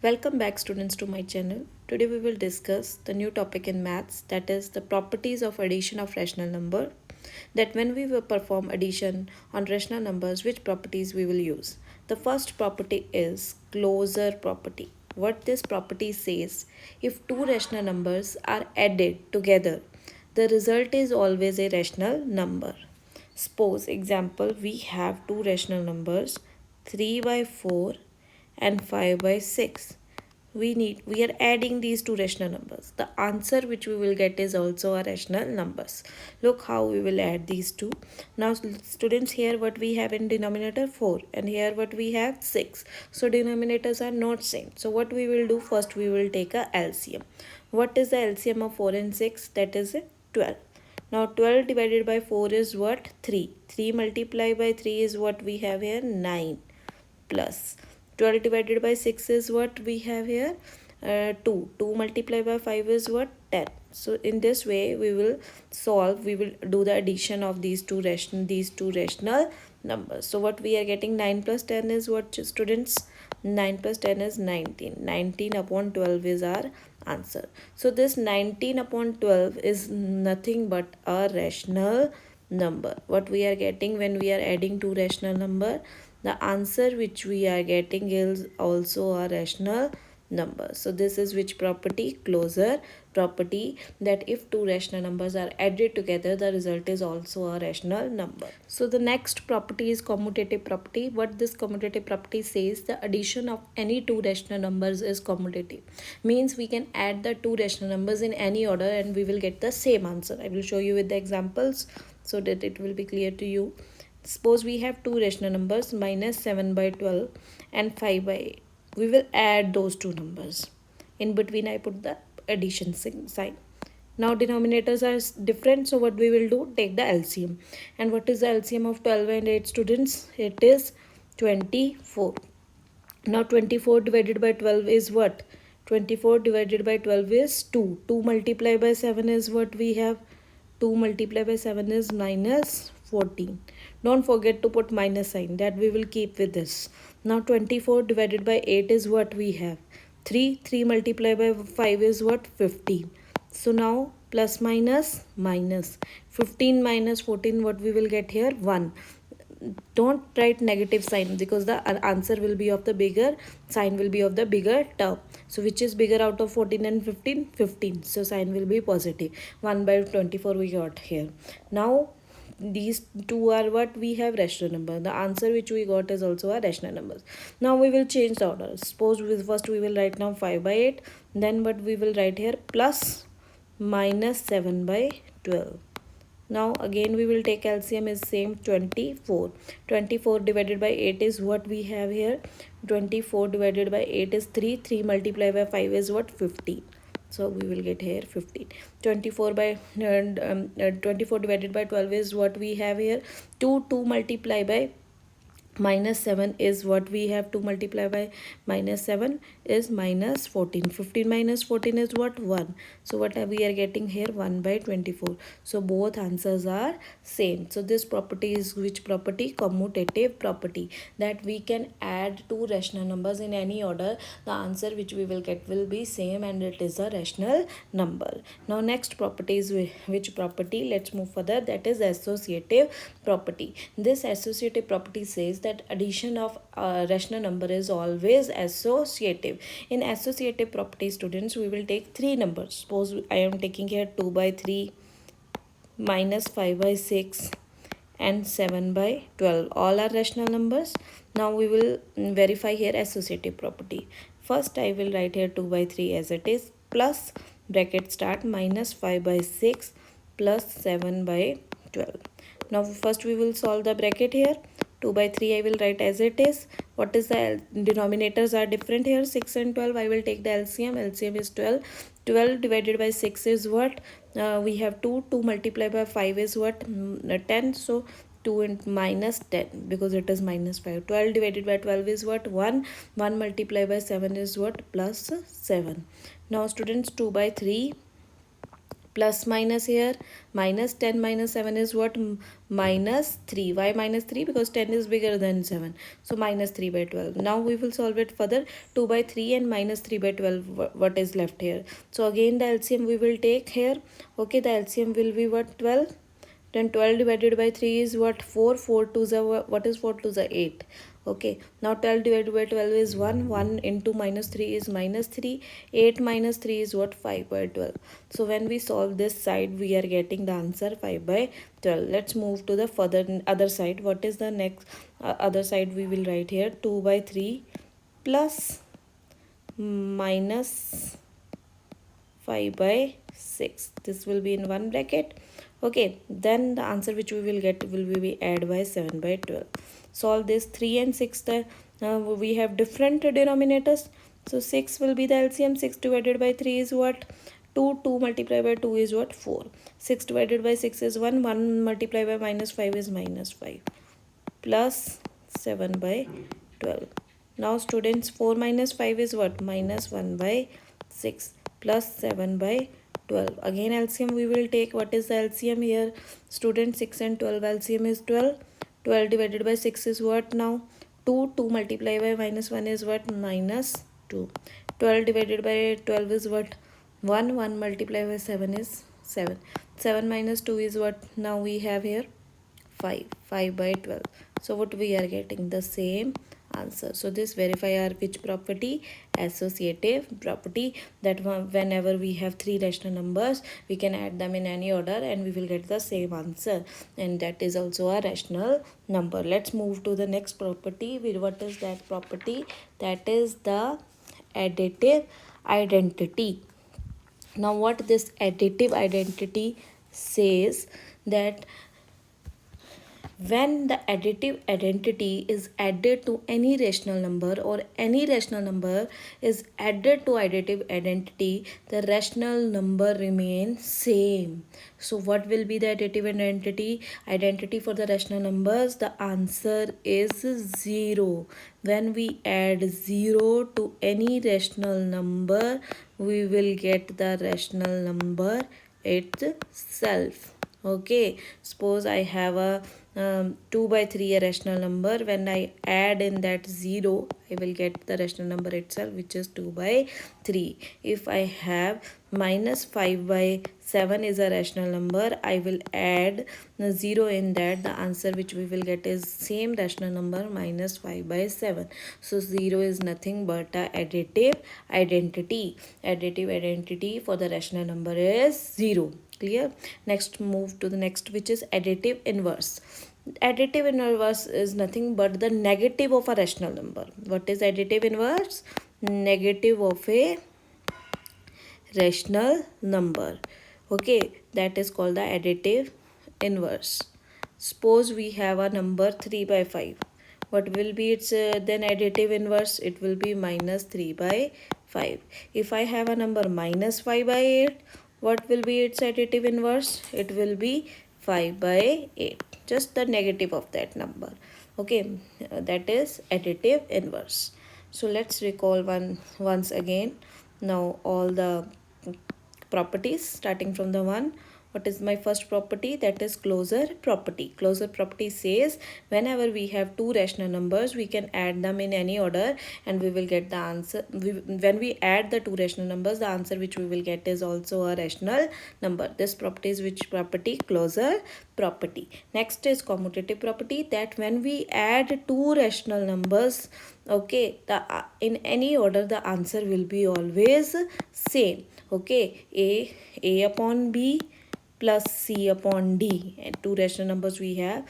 Welcome back students to my channel. Today we will discuss the new topic in maths, that is the properties of addition of rational number. That when we will perform addition on rational numbers, which properties we will use. The first property is closure property. What this property says, if two rational numbers are added together, the result is always a rational number. Suppose example, we have two rational numbers 3 by 4 and 5 by 6. We are adding these two rational numbers. The answer which we will get is also a rational numbers. Look how we will add these two. Now students, here what we have in denominator 4 and here what we have 6. So denominators are not same. So what we will do, first we will take a LCM. What is the LCM of 4 and 6? That is 12. Now 12 divided by 4 is what? 3. 3 multiplied by 3 is what we have here? 9 plus 12 divided by 6 is what we have here? 2. 2 multiplied by 5 is what? 10. So in this way we will do the addition of these two rational numbers. So what we are getting, 9 plus 10 is what, students? 9 plus 10 is 19. 19 upon 12 is our answer. So this 19 upon 12 is nothing but a rational number. What we are getting when we are adding two rational number, the answer which we are getting is also a rational number. So this is which property? Closure property, that if two rational numbers are added together, the result is also a rational number. So the next property is commutative property. What this commutative property says, the addition of any two rational numbers is commutative. Means we can add the two rational numbers in any order and we will get the same answer. I will show you with the examples so that it will be clear to you. Suppose we have two rational numbers, minus 7 by 12 and 5 by 8. We will add those two numbers. In between I put the addition sign. Now denominators are different, so what we will do, take the LCM. And what is the LCM of 12 and 8, students? It is 24. Now 24 divided by 12 is what? 24 divided by 12 is 2. 2 multiplied by 7 is what we have? 2 multiplied by 7 is minus 14. Don't forget to put minus sign, that we will keep with this. Now 24 divided by 8 is what we have? 3. 3 multiplied by 5 is what? 15. So now plus minus minus. 15 minus 14, what we will get here? 1. Don't write negative sign because the answer will be of the bigger, sign will be of the bigger term. So which is bigger out of 14 and 15? 15. So sign will be positive. 1 by 24 we got here. Now these two are what we have? Rational number. The answer which we got is also a rational numbers. Now we will change the order. Suppose first we will write now 5 by 8. Then what we will write here? Plus minus 7 by 12. Now again we will take LCM is same, 24. 24 divided by 8 is what we have here? 24 divided by 8 is 3. 3 multiplied by 5 is what? 15. So we will get here 15. 24 by 24 divided by 12 is what we have here? 2. 2 multiplied by minus 7 is what we have? 2 multiplied by minus 7 is minus 14. 15 minus 14 is what? 1. So what we are getting here? 1 by 24. So both answers are same. So this property is which property? Commutative property, that we can add two rational numbers in any order, the answer which we will get will be same and it is a rational number. Now next property is which property? Let's move further, that is associative property. This associative property says that addition of a rational number is always associative. In associative property, students, we will take three numbers. Suppose I am taking here 2 by 3, minus 5 by 6 and 7 by 12. All are rational numbers. Now we will verify here associative property. First I will write here 2 by 3 as it is, plus bracket start minus 5 by 6 plus 7 by 12. Now first we will solve the bracket here. 2 by 3 I will write as it is. What is the denominators are different here? 6 and 12. I will take the LCM. LCM is 12. 12 divided by 6 is what? We have 2. 2 multiplied by 5 is what? 10. So 2 and minus 10 because it is minus 5. 12 divided by 12 is what? 1. 1 multiplied by 7 is what? Plus 7. Now students, 2 by 3 Plus minus here, minus 10 minus 7 is what? Minus 3. Why minus 3? Because 10 is bigger than 7. So minus 3 by 12. Now we will solve it further. 2 by 3 and minus 3 by 12. What is left here? So again the LCM we will take here. Okay, the LCM will be what? 12. Then 12 divided by 3 is what? 4. 4 to the what is 4 to the 8. Okay, now 12 divided by 12 is 1. 1 into minus 3 is minus 3. 8 minus 3 is what? 5 by 12. So when we solve this side, we are getting the answer 5 by 12. Let's move to the further other side. What is the next other side? We will write here 2 by 3 plus minus 5 by 6. This will be in one bracket. Okay, then the answer which we will get will be add by 7 by 12. Solve this. 3 and 6, we have different denominators. So 6 will be the LCM. 6 divided by 3 is what? 2. 2 multiplied by 2 is what? 4. 6 divided by 6 is 1. 1 multiplied by minus 5 is minus 5. Plus 7 by 12. Now students, 4 minus 5 is what? Minus 1 by 6 plus 7 by 12. Again LCM we will take. What is the LCM here? Student, 6 and 12 LCM is 12. 12 divided by 6 is what now? 2. 2 multiplied by minus 1 is what? Minus 2. 12 divided by 12 is what? 1. 1 multiplied by 7 is 7. 7 minus 2 is what? Now we have here 5. 5 by 12. So what we are getting? The same answer. So this verify our which property? Associative property, that whenever we have three rational numbers, we can add them in any order and we will get the same answer, and that is also a rational number. Let's move to the next property. What is that property? That is the additive identity. Now what this additive identity says, that when the additive identity is added to any rational number, or any rational number is added to additive identity, the rational number remains same. So what will be the additive identity for the rational numbers? The answer is 0. When we add 0 to any rational number, we will get the rational number itself. Okay, suppose I have a 2 by 3 a rational number. When I add in that 0, I will get the rational number itself, which is 2 by 3. If I have minus 5 by 7 is a rational number, I will add 0 in that. The answer which we will get is same rational number, minus 5 by 7. So 0 is nothing but a additive identity. Additive identity for the rational number is 0. Clear? Next, move to the next, which is additive inverse. Additive inverse is nothing but the negative of a rational number. What is additive inverse? Negative of a rational number. Okay, that is called the additive inverse. Suppose we have a number 3 by 5. What will be its then additive inverse? It will be minus 3 by 5. If I have a number minus 5 by 8, what will be its additive inverse? It will be 5 by 8. Just the negative of that number. Okay, that is additive inverse. So let's recall once again now all the properties, starting from the one. What is my first property? That is closure property. Closure property says whenever we have two rational numbers, we can add them in any order and we will get the answer. When we add the two rational numbers, the answer which we will get is also a rational number. This property is which property? Closure property. Next is commutative property, that when we add two rational numbers, okay, in any order the answer will be always same. Okay, a upon b plus c upon d, and two rational numbers we have,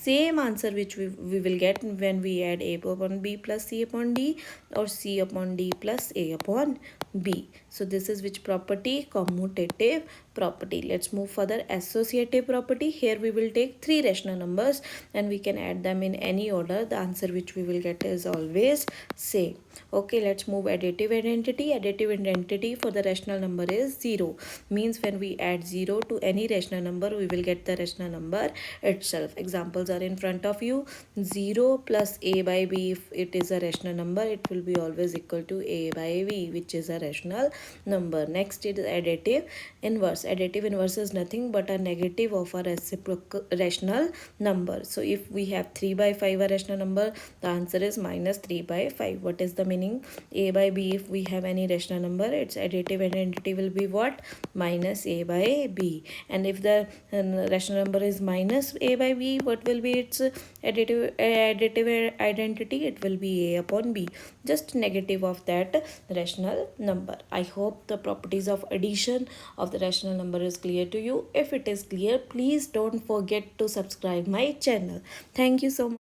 same answer which we will get when we add a upon b plus c upon d, or c upon d plus a upon b. So this is which property? Commutative property. Let's move further. Associative property. Here we will take three rational numbers and we can add them in any order. The answer which we will get is always same. Okay, let's move additive identity. Additive identity for the rational number is 0. Means when we add 0 to any rational number, we will get the rational number itself. Examples are in front of you. 0 plus a by b, if it is a rational number, it will be always equal to a by b, which is a rational number. Next is additive inverse. Additive inverse is nothing but a negative of a reciprocal rational number. So if we have 3 by 5 a rational number, the answer is minus 3 by 5. What is the meaning? A by b, if we have any rational number, its additive identity will be what? Minus a by b. And if the rational number is minus a by b, what will be its additive identity? It will be a upon b, just negative of that rational number. I hope the properties of addition of the rational number is clear to you. If it is clear, please don't forget to subscribe my channel. Thank you so much.